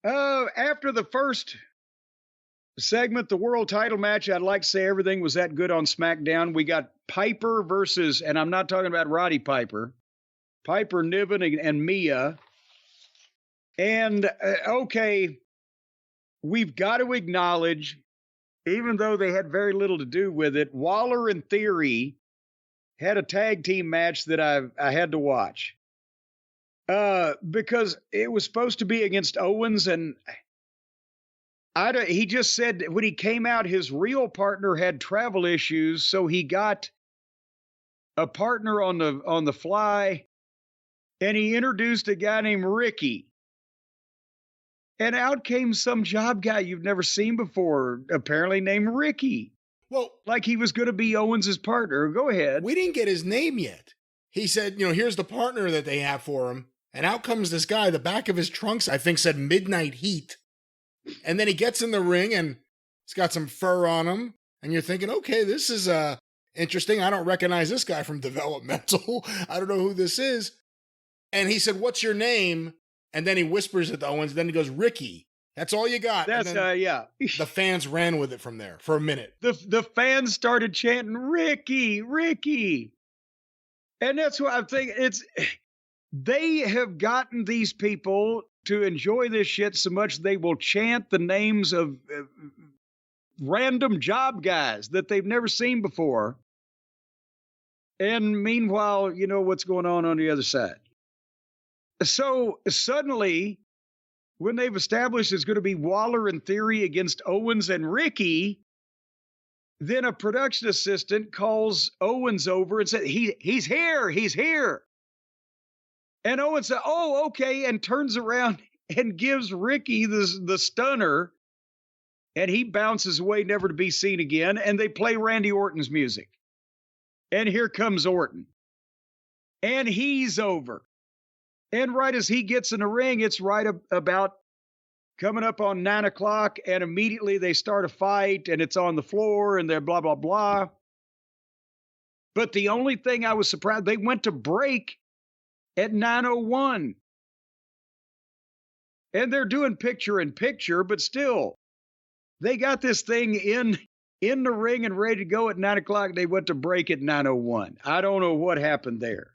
After the first segment, the world title match, I'd like to say everything was that good on SmackDown. We got Piper versus, and I'm not talking about Roddy Piper, Piper Niven and Mia. And, okay, we've got to acknowledge, even though they had very little to do with it, Waller and Theory had a tag team match that I had to watch. Because it was supposed to be against Owens, and he just said when he came out, his real partner had travel issues, so he got a partner on the fly, and he introduced a guy named Ricky. And out came some job guy you've never seen before, apparently named Ricky. Well, like he was going to be Owens' partner. Go ahead. We didn't get his name yet. He said, here's the partner that they have for him. And out comes this guy. The back of his trunks, I think, said Midnight Heat. And then he gets in the ring and he's got some fur on him. And you're thinking, okay, this is interesting. I don't recognize this guy from Developmental. I don't know who this is. And he said, what's your name? And then he whispers it to Owens. Then he goes, Ricky. That's all you got. That's, yeah. The fans ran with it from there for a minute. The fans started chanting, Ricky, Ricky. And that's what I'm thinking. They have gotten these people to enjoy this shit so much they will chant the names of random job guys that they've never seen before. And meanwhile, you know what's going on the other side. So suddenly, when they've established it's going to be Waller and Theory against Owens and Ricky, then a production assistant calls Owens over and says, he's here. And Owens said, oh, okay, and turns around and gives Ricky the stunner, and he bounces away, never to be seen again, and they play Randy Orton's music. And here comes Orton. And he's over. And right as he gets in the ring, it's right about coming up on 9 o'clock, and immediately they start a fight, and it's on the floor, and they're blah, blah, blah. But the only thing I was surprised, they went to break at 9:01. And they're doing picture-in-picture, but still, they got this thing in the ring and ready to go at 9 o'clock. They went to break at 9:01. I don't know what happened there.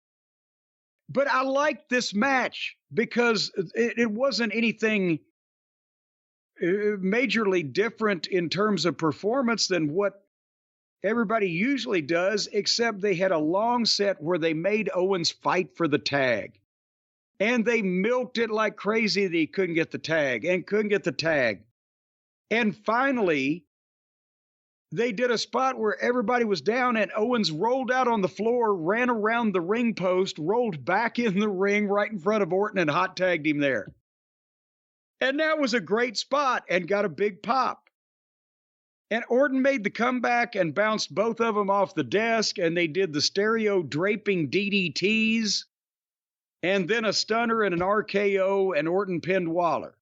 But I liked this match because it wasn't anything majorly different in terms of performance than what everybody usually does, except they had a long set where they made Owens fight for the tag. And they milked it like crazy that he couldn't get the tag. And finally, they did a spot where everybody was down and Owens rolled out on the floor, ran around the ring post, rolled back in the ring right in front of Orton and hot tagged him there. And that was a great spot and got a big pop. And Orton made the comeback and bounced both of them off the desk, and they did the stereo draping DDTs, and then a stunner and an RKO, and Orton pinned Waller.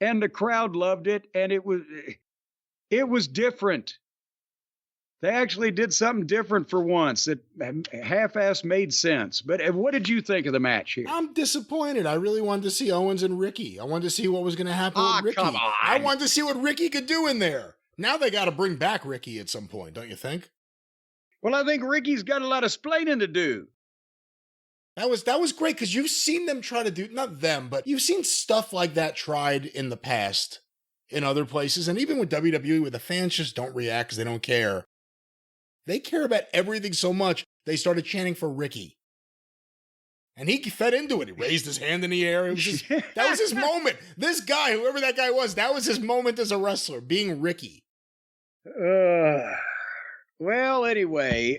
And the crowd loved it, and it was different. They actually did something different for once that half-ass made sense. But what did you think of the match here? I'm disappointed. I really wanted to see Owens and Ricky. I wanted to see what was going to happen with Ricky. Come on. I wanted to see what Ricky could do in there. Now they got to bring back Ricky at some point, don't you think? Well, I think Ricky's got a lot of splaining to do. That was great because you've seen them try to do, not them, but you've seen stuff like that tried in the past in other places. And even with WWE, where the fans just don't react because they don't care. They care about everything so much, they started chanting for Ricky. And he fed into it. He raised his hand in the air. That was his moment. This guy, whoever that guy was, that was his moment as a wrestler, being Ricky. Well, anyway,